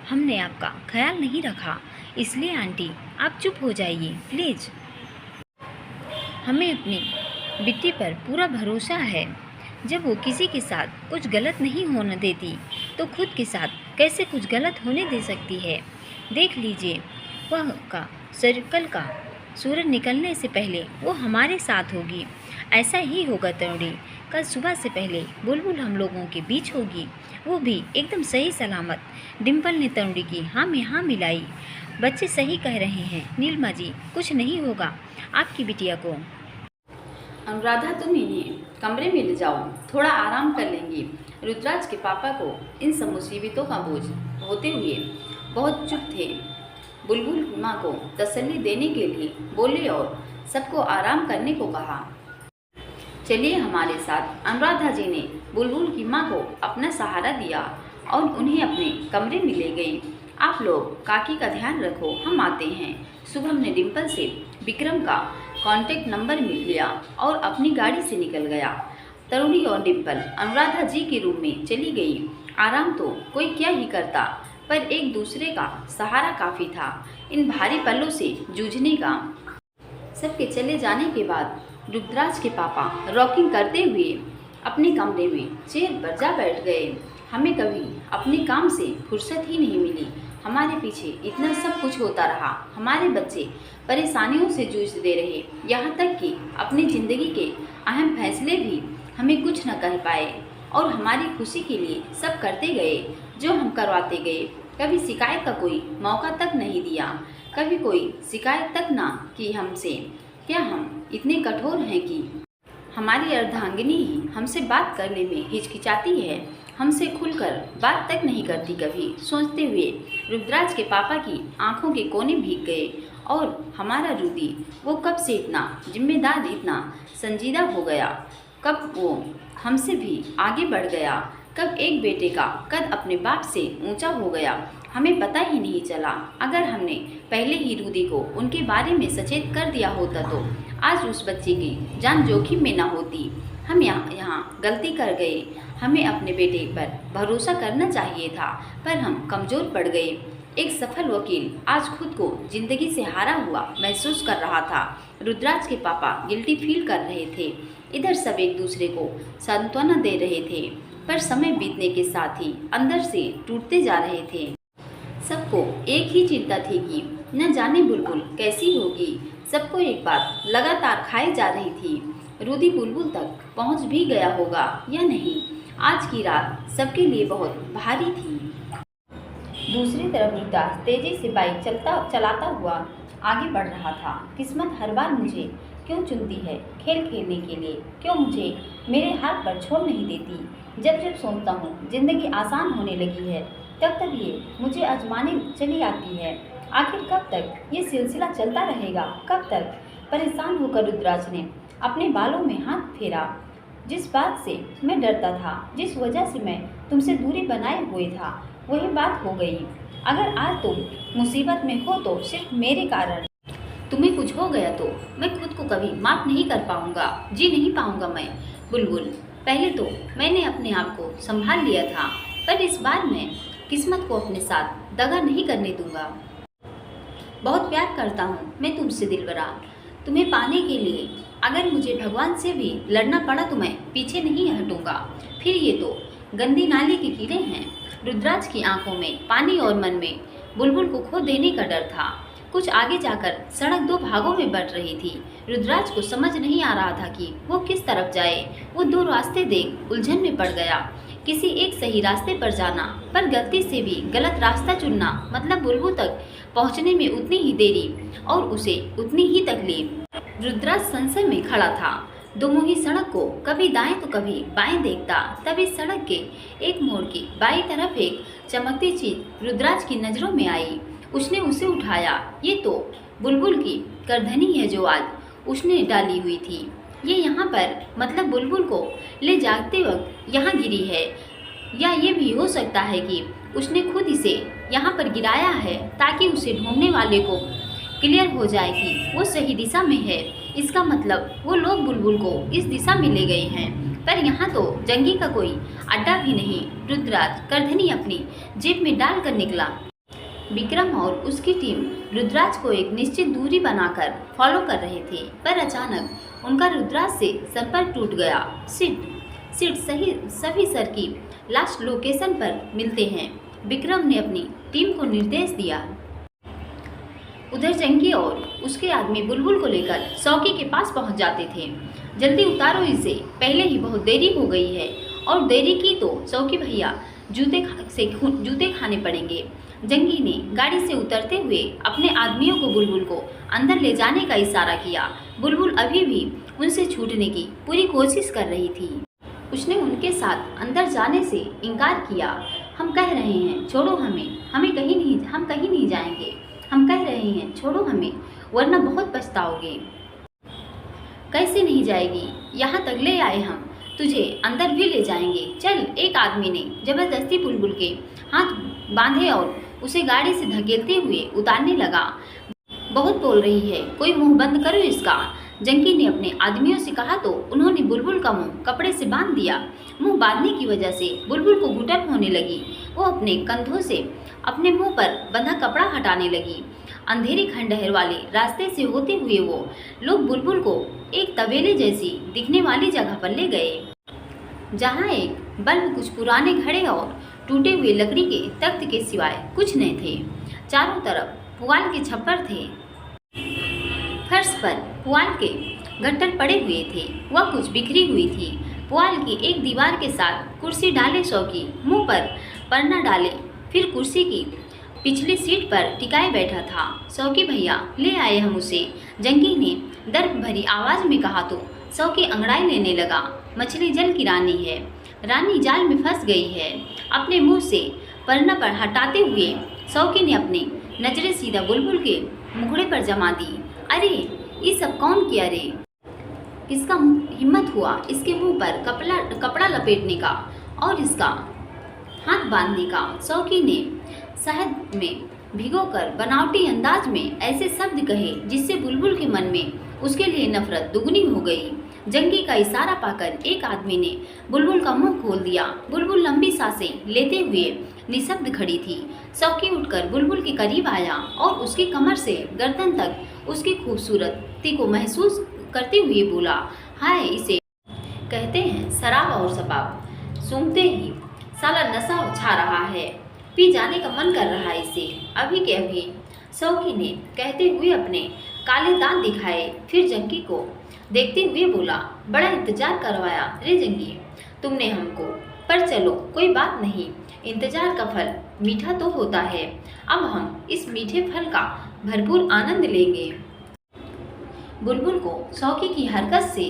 हमने आपका ख्याल नहीं रखा। इसलिए आंटी आप चुप हो जाइए प्लीज़। हमें अपनी बिट्टी पर पूरा भरोसा है। जब वो किसी के साथ कुछ गलत नहीं होने देती तो खुद के साथ कैसे कुछ गलत होने दे सकती है? देख लीजिए, वह का सर्कल का सूरज निकलने से पहले वो हमारे साथ होगी। ऐसा ही होगा तरुणी, कल सुबह से पहले बुलबुल हम लोगों के बीच होगी, वो भी एकदम सही सलामत। डिम्पल ने तरुणी की हाँ में हाँ मिलाई। बच्चे सही कह रहे हैं नीलिमा जी, कुछ नहीं होगा आपकी बिटिया को। अनुराधा तुम इन्हें कमरे में ले जाओ, थोड़ा आराम कर लेंगी। रुद्राज के पापा को इन सब मुसीबतों का बोझ होते हुए बहुत चुप थे। बुलबुल की माँ को तसल्ली देने के लिए बोले और सबको आराम करने को कहा। चलिए हमारे साथ। अनुराधा जी ने बुलबुल की माँ को अपना सहारा दिया और उन्हें अपने कमरे में ले गई। आप लोग काकी का ध्यान रखो, हम आते हैं। शुभम ने डिम्पल से विक्रम का कांटेक्ट नंबर मिल लिया और अपनी गाड़ी से निकल गया। तरुणी और डिम्पल अनुराधा जी के रूम में चली गई। आराम तो कोई क्या ही करता, पर एक दूसरे का सहारा काफ़ी था इन भारी पल्लों से जूझने का। सबके चले जाने के बाद रुद्राज के पापा रॉकिंग करते हुए अपने कमरे में चेयर पर जा बैठ गए। हमें कभी अपने काम से फुर्सत ही नहीं मिली। हमारे पीछे इतना सब कुछ होता रहा, हमारे बच्चे परेशानियों से जूझते रहे, यहाँ तक कि अपनी ज़िंदगी के अहम फैसले भी हमें कुछ न कह पाए और हमारी खुशी के लिए सब करते गए जो हम करवाते गए। कभी शिकायत का कोई मौका तक नहीं दिया, कभी कोई शिकायत तक ना की हमसे। क्या हम इतने कठोर हैं कि हमारी अर्धांगिनी ही हमसे बात करने में हिचकिचाती है, हमसे खुलकर बात तक नहीं करती। कभी सोचते हुए रुद्राज के पापा की आंखों के कोने भीग गए और हमारा रूदी वो कब से इतना जिम्मेदार, इतना संजीदा हो गया, कब वो हमसे भी आगे बढ़ गया, कब एक बेटे का कद अपने बाप से ऊंचा हो गया, हमें पता ही नहीं चला। अगर हमने पहले ही रूदी को उनके बारे में सचेत कर दिया होता तो आज उस बच्चे की जान जोखिम में ना होती। हम यहाँ गलती कर गए, हमें अपने बेटे पर भरोसा करना चाहिए था, पर हम कमज़ोर पड़ गए। एक सफल वकील आज खुद को जिंदगी से हारा हुआ महसूस कर रहा था। रुद्राज के पापा गिल्टी फील कर रहे थे। इधर सब एक दूसरे को सांत्वना दे रहे थे, पर समय बीतने के साथ ही अंदर से टूटते जा रहे थे। सबको एक ही चिंता थी कि न जाने बुलबुल कैसी होगी। सबको एक बात लगातार खाई जा रही थी, रूदी बुलबुल तक पहुंच भी गया होगा या नहीं। आज की रात सबके लिए बहुत भारी थी। दूसरी तरफ रुद्राज तेजी से बाइक चलाता हुआ आगे बढ़ रहा था। किस्मत हर बार मुझे क्यों चुनती है खेल खेलने के लिए, क्यों मुझे मेरे हाथ पर छोड़ नहीं देती। जब जब सोचता हूँ जिंदगी आसान होने लगी है, तब तक ये मुझे आजमाने चली आती है। आखिर कब तक ये सिलसिला चलता रहेगा, कब तक? परेशान होकर रुद्राज ने अपने बालों में हाथ फेरा। जिस बात से मैं डरता था, जिस वजह से मैं तुमसे दूरी बनाए हुए था, वही बात हो गई। अगर आज तुम मुसीबत में हो तो सिर्फ मेरे कारण। तुम्हें कुछ हो गया तो मैं खुद को कभी माफ नहीं कर पाऊंगा, जी नहीं पाऊंगा मैं। बुलबुल, पहले तो मैंने अपने आप को संभाल लिया था, पर इस बार मैं किस्मत को अपने साथ दगा नहीं करने दूंगा। बहुत प्यार करता हूँ मैं तुमसे दिलबरा। तुम्हें पाने के लिए अगर मुझे भगवान से भी लड़ना पड़ा तो मैं पीछे नहीं हटूंगा। फिर ये तो गंदी नाली के कीड़े हैं। रुद्राज की आंखों में पानी और मन में बुलबुल को खो देने का डर था। कुछ आगे जाकर सड़क दो भागों में बंट रही थी। रुद्राज को समझ नहीं आ रहा था कि वो किस तरफ जाए। वो दो रास्ते देख उलझन में पड़ गया। किसी एक सही रास्ते पर जाना, पर गलती से भी गलत रास्ता चुनना मतलब बुलबुल तक पहुंचने में उतनी ही देरी और उसे उतनी ही तकलीफ। रुद्राज संशय में खड़ा था। दोमुही सड़क को कभी दाएं तो कभी बाएं देखता। तभी सड़क के एक मोड़ की बाईं तरफ एक चमकती चीज रुद्राज की नजरों में आई। उसने उसे उठाया। ये तो बुलबुल की करधनी है जो आज उसने डाली हुई थी। ये यहाँ पर मतलब बुलबुल को ले जाते वक्त यहाँ गिरी है, या ये भी हो सकता है कि उसने खुद इसे यहाँ पर गिराया है ताकि उसे ढूंढने वाले को क्लियर हो जाए कि वो सही दिशा में है। इसका मतलब वो लोग बुलबुल को इस दिशा में ले गए हैं, पर यहाँ तो जंगी का कोई अड्डा भी नहीं। रुद्राज करधनी अपनी जेब में डाल कर निकला। विक्रम और उसकी टीम रुद्राज को एक निश्चित दूरी बनाकर फॉलो कर रहे थे, पर अचानक उनका रुद्राज से संपर्क टूट गया। सिट सभी सर की लास्ट लोकेशन पर मिलते हैं। विक्रम ने अपनी टीम को निर्देश दिया। उधर जंगी और उसके आदमी बुलबुल को लेकर चौकी के पास पहुंच जाते थे। जल्दी उतारो इसे, पहले ही बहुत देरी हो गई है, और देरी की तो चौकी भैया जूते खाने पड़ेंगे। जंगी ने गाड़ी से उतरते हुए अपने आदमियों को बुलबुल को अंदर ले जाने का इशारा किया। बुलबुल अभी भी उनसे छूटने की पूरी कोशिश कर रही थी। उसने उनके साथ अंदर जाने से इनकार किया। हम कह रहे हैं छोड़ो हमें, हम कहीं नहीं जाएंगे। हम कह रहे हैं छोड़ो हमें, वरना बहुत पछताओगे। कैसे नहीं जाएगी, यहाँ तक ले आए हम, तुझे अंदर भी ले जाएंगे। चल, एक आदमी ने जबरदस्ती बुलबुल के हाथ बांधे और उसे गाड़ी से धकेलते हुए उतारने लगा। बहुत बोल रही है, कोई मुंह बंद करो इसका। जंकी ने अपने आदमियों से कहा तो उन्होंने बुलबुल का मुंह कपड़े से बांध दिया। मुंह बांधने की वजह से बुलबुल को घुटन होने लगी। वो अपने कंधों से अपने मुंह पर बंधा कपड़ा हटाने लगी। अंधेरे खंडहर वाले रास्ते से होते हुए वो लोग बुलबुल को एक तबेले जैसी दिखने वाली जगह पर ले गए, जहाँ एक बल्ब, कुछ पुराने घड़े और टूटे हुए लकड़ी के तख्त के सिवाय कुछ नहीं थे। चारों तरफ पुआल के छप्पर थे। फर्श पर पुआल के गट्टर पड़े हुए थे। वह कुछ बिखरी हुई थी। पुआल की एक दीवार के साथ कुर्सी डाले शौकी मुंह पर पन्ना डाले, फिर कुर्सी की पिछली सीट पर टिकाए बैठा था। शौकी भैया ले आए हम उसे, जंगी ने दर्द भरी आवाज में कहा तो शौकी अंगड़ाई लेने लगा। मछली जल की रानी है, रानी जाल में फंस गई है। अपने मुंह से पन्ना पर हटाते हुए शौकी ने अपनी नजरें सीधा बुलबुल के मुखड़े पर जमा दी। अरे ये सब कौन किया रे? किसका हिम्मत हुआ इसके मुंह पर कपड़ा लपेटने का और इसका हाथ बांधने का? शौकी ने शहद में भिगोकर बनावटी अंदाज में ऐसे शब्द कहे जिससे बुलबुल के मन में उसके लिए नफरत दुगनी हो गई। जंगी का इशारा पाकर एक आदमी ने बुलबुल का मुंह खोल दिया। बुलबुल लंबी सांसें लेते हुए निशब्द खड़ी थी। शौकी उठकर बुलबुल के करीब आया और उसकी कमर से गर्दन तक उसकी खूबसूरती को महसूस करते हुए बोला, हाय, इसे कहते हैं शराब और शबाब। सूंघते ही साला नशा छा रहा है, पी जाने का मन कर रहा है इसे अभी के अभी। शौकी ने कहते हुए अपने काले दांत दिखाए, फिर जंगी को देखते हुए बोला, बड़ा इंतजार करवाया रे जंगी तुमने हमको, पर चलो कोई बात नहीं, इंतजार का फल मीठा तो होता है। अब हम इस मीठे फल का भरपूर आनंद लेंगे। बुलबुल को शौकी की हरकत से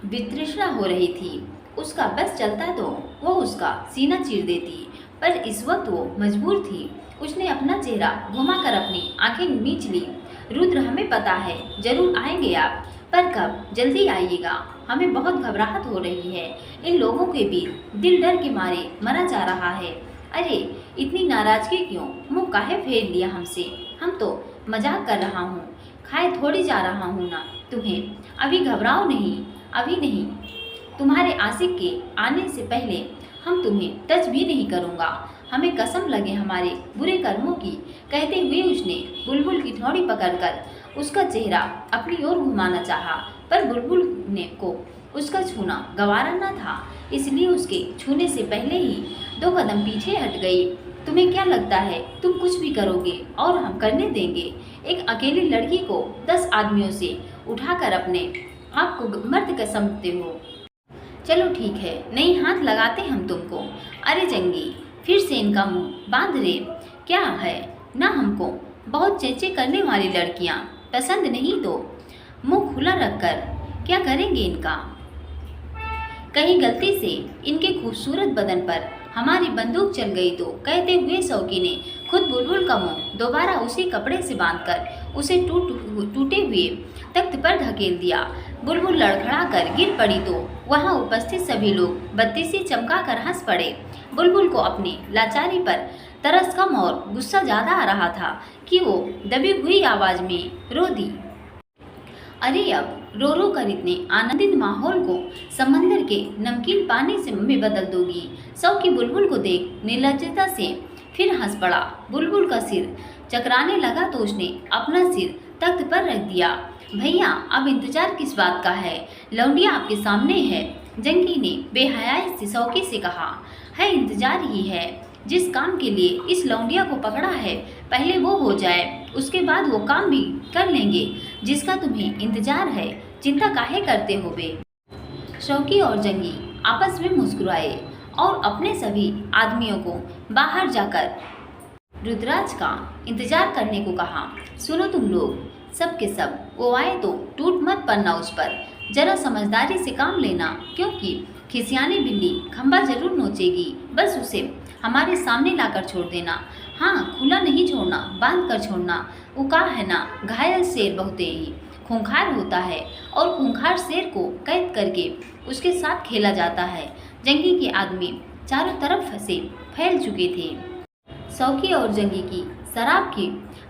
वितृष्णा हो रही थी। उसका बस चलता तो वो उसका सीना चीर देती, पर इस वक्त वो मजबूर थी। उसने अपना चेहरा घुमाकर अपनी आंखें मींच ली। रुद्र, हमें पता है जरूर आएंगे आप, पर कब? जल्दी आइएगा, हमें बहुत घबराहट हो रही है। इन लोगों के बीच दिल डर के मारे मरा जा रहा है। अरे इतनी नाराजगी क्यों? मुंह काहे फेर लिया हमसे? हम तो मजाक कर रहा हूँ, खाए थोड़ी जा रहा हूँ ना तुम्हें। अभी घबराओ नहीं, अभी नहीं। तुम्हारे आशिक के आने से पहले हम तुम्हें टच भी नहीं करूँगा, हमें कसम लगे हमारे बुरे कर्मों की। कहते हुए उसने बुलबुल की ठौड़ी पकड़कर उसका चेहरा अपनी ओर घुमाना चाहा, पर बुलबुल ने को उसका छूना गवारा न था, इसलिए उसके छूने से पहले ही 2 कदम पीछे हट गई। तुम्हें क्या लगता है तुम कुछ भी करोगे और हम करने देंगे? एक अकेली लड़की को 10 आदमियों से उठाकर अपने आप को मर्द समझते हो? चलो ठीक है, नहीं हाथ लगाते हम तुमको। अरे जंगी, फिर से इनका मुंह बांध रे। क्या है ना, हमको बहुत चेचे करने वाली लड़कियां पसंद नहीं तो मुंह खुला रखकर क्या करेंगे इनका? कहीं गलती से इनके खूबसूरत बदन पर हमारी बंदूक चल गई तो? कहते हुए शौकी ने खुद बुलबुल का मुंह दोबारा उसी कपड़े से बांधकर उसे टूटे हुए तख्त पर धकेल दिया। बुलबुल लड़खड़ा कर गिर पड़ी तो वहां उपस्थित सभी लोग बत्ती से चमका कर हंस पड़े। बुलबुल को अपनी लाचारी पर तरस कम और गुस्सा ज्यादा आ रहा था कि वो दबी हुई आवाज में रो दी। अरे अब रो रो कर इतने आनंदित माहौल को समंदर के नमकीन पानी से में बदल दोगी? शौकी बुलबुल को देख निर्लज्जता से फिर हंस पड़ा। बुलबुल का सिर चकराने लगा तो उसने अपना सिर तख्त पर रख दिया। भैया अब इंतजार किस बात का है? लौंडिया आपके सामने है, जंगी ने बेहयाई से शौकी से कहा। है इंतजार ही है, जिस काम के लिए इस लौंडिया को पकड़ा है पहले वो हो जाए, उसके बाद वो काम भी कर लेंगे जिसका तुम्हें इंतजार है। चिंता काहे करते हो बे? शौकी और जंगी आपस में मुस्कुराए और अपने सभी आदमियों को बाहर जाकर रुद्राज का इंतजार करने को कहा। सुनो तुम लोग सब के सब, वो आए तो टूट मत पड़ना उस पर, जरा समझदारी से काम लेना, क्योंकि खिसियानी बिल्ली खंबा जरूर नोचेगी। बस उसे हमारे सामने लाकर छोड़ देना। हाँ, खुला नहीं छोड़ना, बांध कर छोड़ना। वो कहा है ना, घायल शेर बहुत ही खूंखार होता है और खूंखार शेर को कैद करके उसके साथ खेला जाता है। जंगी के आदमी चारों तरफ से फैल चुके थे। सौकी और जंगी की शराब की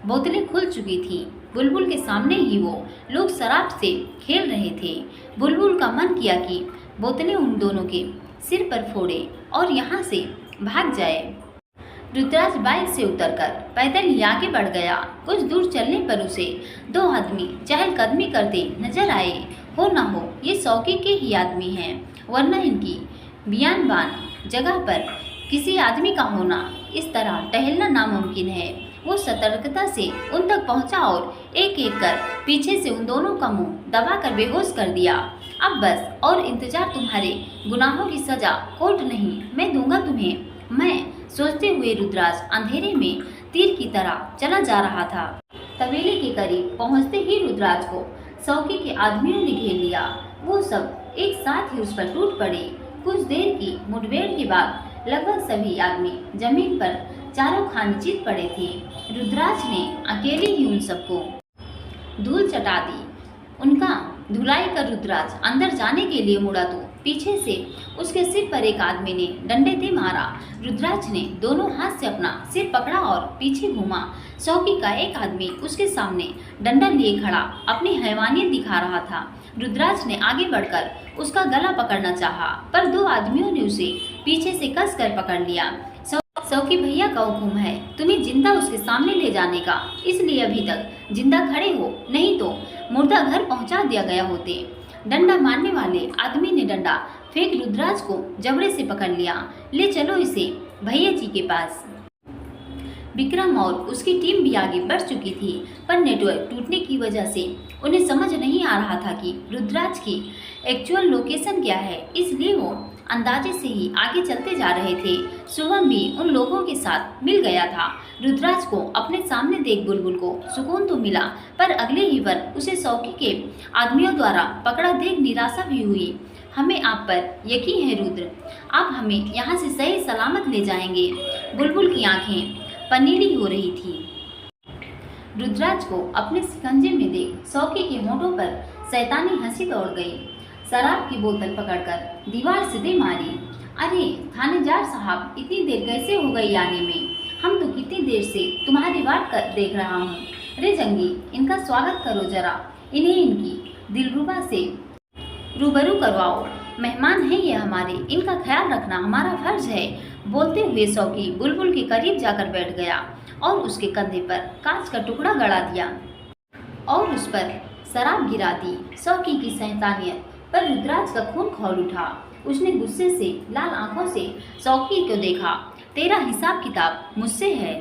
बोतलें खुल चुकी थी। बुलबुल के सामने ही वो लोग शराब से खेल रहे थे। बुलबुल का मन किया कि बोतलें उन दोनों के सिर पर फोड़े और यहाँ से भाग जाए। रुद्राज बाइक से उतरकर पैदल ही आगे बढ़ गया। कुछ दूर चलने पर उसे दो आदमी चहलकदमी करते नजर आए। हो न हो ये सौकी के ही आदमी हैं, वरना इनकी बियानबान जगह पर किसी आदमी का होना इस तरह टहलना नामुमकिन है। वो सतर्कता से उन तक पहुंचा और एक एक कर पीछे से उन दोनों का मुंह दबाकर बेहोश कर दिया। अब बस और इंतजार तुम्हारे गुनाहों की सजा कोर्ट नहीं, मैं दूंगा तुम्हें। मैं सोचते हुए रुद्राज अंधेरे में तीर की तरह चला जा रहा था। तबेले के करीब पहुंचते ही रुद्राज को सौकी के आदमियों ने घेर लिया। वो सब एक साथ ही उस पर टूट पड़े। कुछ देर की मुठभेड़ के बाद लगभग सभी आदमी जमीन पर चारों खाने चित पड़े थे। रुद्राज ने अकेले ही उन सबको धूल चटा दी। उनका धुलाई कर रुद्राज अंदर जाने के लिए मुड़ा तो पीछे से उसके सिर पर एक आदमी ने डंडे से मारा। रुद्राज ने दोनों हाथ से अपना सिर पकड़ा और पीछे घूमा। सौकी का एक आदमी उसके सामने डंडा लिए खड़ा अपनी हैवानियत दिखा रहा था। रुद्राज ने आगे बढ़कर उसका गला पकड़ना चाहा, पर दो आदमियों ने उसे पीछे से कसकर पकड़ लिया। सौकी भैया का हुक्म है तुम्हें जिंदा उसके सामने ले जाने का, इसलिए अभी तक जिंदा खड़े हो, नहीं तो मुर्दा घर पहुंचा दिया गया होते। डंडा मारने वाले आदमी ने डंडा फेंक रुद्राज को जबड़े से पकड़ लिया। ले चलो इसे भैया जी के पास। विक्रम और उसकी टीम भी आगे बढ़ चुकी थी, पर नेटवर्क टूटने की वजह से उन्हें समझ नहीं आ रहा था कि रुद्राज की एक्चुअल लोकेशन क्या है, इसलिए वो अंदाजे से ही आगे चलते जा रहे थे। शुभम भी उन लोगों के साथ मिल गया था। रुद्राज को अपने सामने देख बुलबुल को सुकून तो मिला, पर अगले ही पल उसे सौकी के आदमियों द्वारा पकड़ा देख निराशा भी हुई। हमें आप पर यकीन है रुद्र, आप हमें यहाँ से सही सलामत ले जाएंगे। बुलबुल की आंखें पनीली हो रही थी। रुद्राज को अपने शिकंजे में देख सौकी के होठों पर शैतानी हंसी दौड़ गई। शराब की बोतल पकड़कर दीवार से दे मारी। अरे थानेदार साहब, इतनी देर कैसे हो गई आने में? हम तो कितनी देर से तुम्हारी बात देख रहा हूँ। रे जंगी, इनका स्वागत करो जरा, इन्हें इनकी दिलरुबा से रूबरू करवाओ। मेहमान हैं ये हमारे, इनका ख्याल रखना हमारा फर्ज है। बोलते हुए सौकी बुलबुल के करीब जाकर बैठ गया और उसके कंधे पर कांच का टुकड़ा गड़ा दिया और उस पर शराब गिरा दी। सौकी की शैतानियत पर रुद्राज का खून खौल उठा। उसने गुस्से से लाल आंखों से सौकी को देखा। तेरा हिसाब किताब मुझसे है,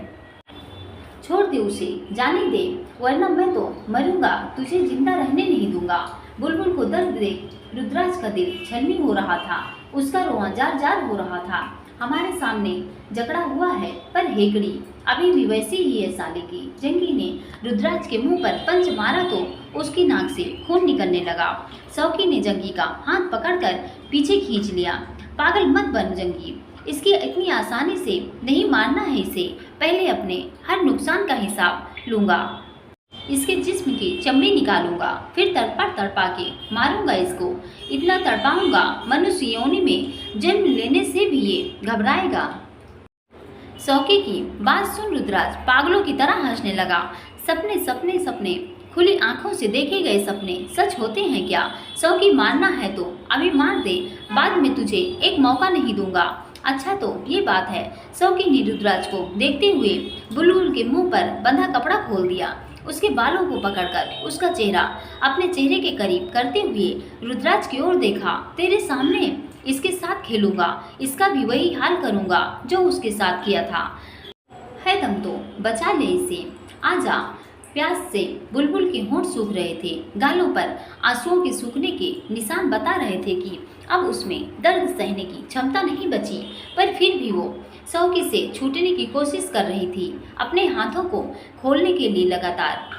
छोड़ दे उसे, जाने दे, वरना मैं तो मरूंगा, तुझे जिंदा रहने नहीं दूंगा। बुलबुल को दर्द देख रुद्राज का दिल छलनी हो रहा था, उसका रोआ जार जार हो रहा था। हमारे सामने जकड़ा हुआ है, पर हेकड़ी अभी भी वैसी ही है साले की। जंगी ने रुद्राज के मुंह पर पंच मारा तो उसकी नाक से खून निकलने लगा। सौकी ने जंगी का हाथ पकड़कर पीछे खींच लिया। पागल मत बन जंगी, इसकी इतनी आसानी से नहीं मारना है इसे। पहले अपने हर नुकसान का हिसाब लूंगा, इसके जिस्म की चमड़ी निकालूंगा, फिर तड़पा तड़पा के मारूंगा इसको। इतना तड़पाऊंगा मनुष्य योनि में जन्म लेने से भी ये घबराएगा। सौकी की बात सुन रुद्राज पागलों की तरह हंसने लगा। सपने सपने सपने, खुली आंखों से देखे गए सपने सच होते हैं क्या? सौकी, मारना है तो अभी मार दे, बाद में तुझे एक मौका नहीं दूंगा। अच्छा तो ये बात है। सौकी ने रुद्राज को देखते हुए बुलबुल के मुंह पर बंधा कपड़ा खोल दिया। उसके बालों को पकड़कर उसका चेहरा अपने चेहरे के करीब करते हुए रुद्राज की ओर देखा। तेरे सामने इसके साथ खेलूंगा, इसका भी वही हाल करूंगा जो उसके साथ किया था। है दम तो बचा ले इसे, आजा। प्यास से बुलबुल के होंठ सूख रहे थे, गालों पर आंसुओं के सूखने के निशान बता रहे थे कि अब उसमें दर्द सहने की क्षमता नहीं बची, पर फिर भी वो सौकी से छूटने की कोशिश कर रही थी। अपने हाथों को खोलने के लिए लगातार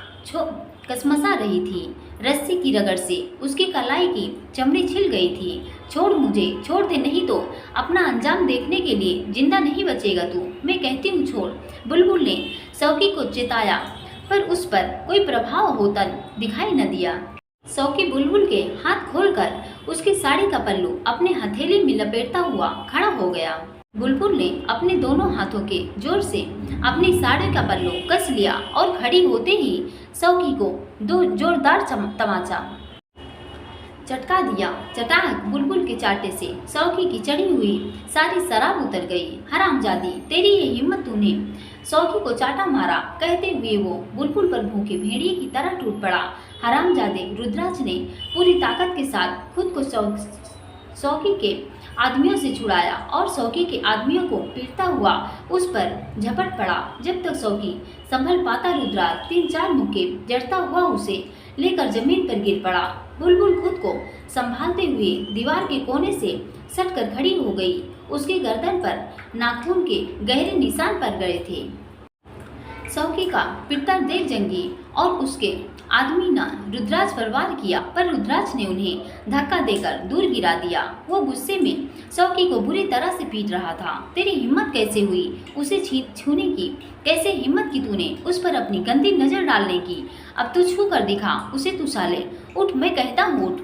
कसमसा रही थी। रस्सी की रगड़ से उसकी कलाई की चमड़ी छिल गई थी। छोड़ मुझे, छोड़ दे, नहीं तो अपना अंजाम देखने के लिए जिंदा नहीं बचेगा तू, मैं कहती हूँ छोड़। बुलबुल ने सौकी को चेताया, पर उस पर कोई प्रभाव होता दिखाई न दिया। सौकी बुलबुल के हाथ खोलकर उसकी साड़ी का पल्लू अपने हथेली में लपेटता हुआ खड़ा हो गया। बुलबुल ने अपने दोनों हाथों के जोर से अपनी साड़ी का पल्लू कस लिया और खड़ी होते ही सौकी को दो जोरदार तमाचा चटका दिया। चटाक बुलबुल के चाटे से सौकी की चढ़ी हुई सारी शराब उतर गई। हरामजादी, तेरी ये हिम्मत, तूने सौकी को चाटा मारा, कहते हुए वो बुलबुल पर भूखे भेड़िए की तरह टूट पड़ा। हरामजादे, रुद्राज ने पूरी ताकत के साथ खुद को सौकी के आदमियों से छुड़ाया और सौकी के आदमियों को पीटता हुआ उस पर झपट पड़ा। जब तक सौकी संभल पाता, रुद्राज 3-4 मुक्के जड़ता हुआ उसे लेकर जमीन पर गिर पड़ा। बुलबुल खुद को संभालते हुए दीवार के कोने से सटकर खड़ी हो गई। उसके गर्दन पर नाखून के गहरे निशान पड़ गए थे। सौकी का पिटर देख जंगी और उसके आदमी ने रुद्राज पर वार किया, पर रुद्राज ने उन्हें धक्का देकर दूर गिरा दिया। वो गुस्से में सौकी को बुरी तरह से पीट रहा था। तेरी हिम्मत कैसे हुई उसे छूने की? कैसे हिम्मत की तूने उस पर अपनी गंदी नजर डालने की? अब तू छू कर दिखा उसे, तू साले। उठ, मैं कहता हूँ उठ।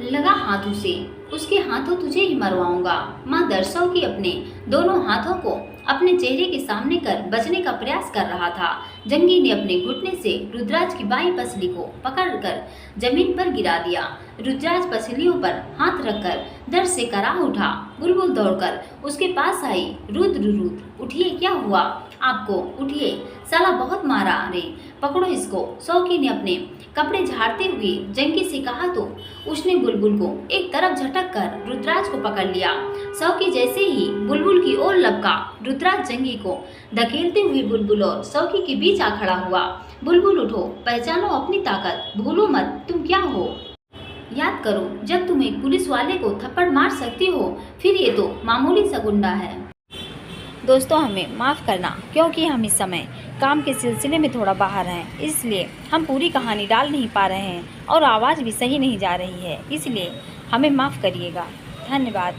लगा हाथ उसे, उसके हाथों तुझे ही मरवाऊंगा। माँ दरसों की अपने दोनों हाथों को अपने चेहरे के सामने कर बचने का प्रयास कर रहा था। जंगी ने अपने घुटने से रुद्राज की बाईं पसली को पकड़कर जमीन पर गिरा दिया। रुद्राज पसलियों पर हाथ रखकर दर्द से कराह उठा। बुलबुल दौड़कर उसके पास आई। रुद्र, उठिए, क्या हुआ आपको? उठिए, साला बहुत मारा रे, पकड़ो इसको। सौकी ने अपने कपड़े झाड़ते हुए जंगी से कहा तो उसने बुलबुल को एक तरफ झटक कर रुद्राज को पकड़ लिया। सौकी जैसे ही बुलबुल की ओर लपका, रुद्राज जंगी को धकेलते हुए बुलबुल और सौकी के बीच आ खड़ा हुआ। बुलबुल, उठो, पहचानो अपनी ताकत, भूलो मत तुम क्या हो। याद करो, जब तुम एक पुलिस वाले को थप्पड़ मार सकती हो, फिर ये तो मामूली सा गुंडा है। दोस्तों, हमें माफ़ करना, क्योंकि हम इस समय काम के सिलसिले में थोड़ा बाहर हैं, इसलिए हम पूरी कहानी डाल नहीं पा रहे हैं और आवाज़ भी सही नहीं जा रही है, इसलिए हमें माफ़ करिएगा। धन्यवाद।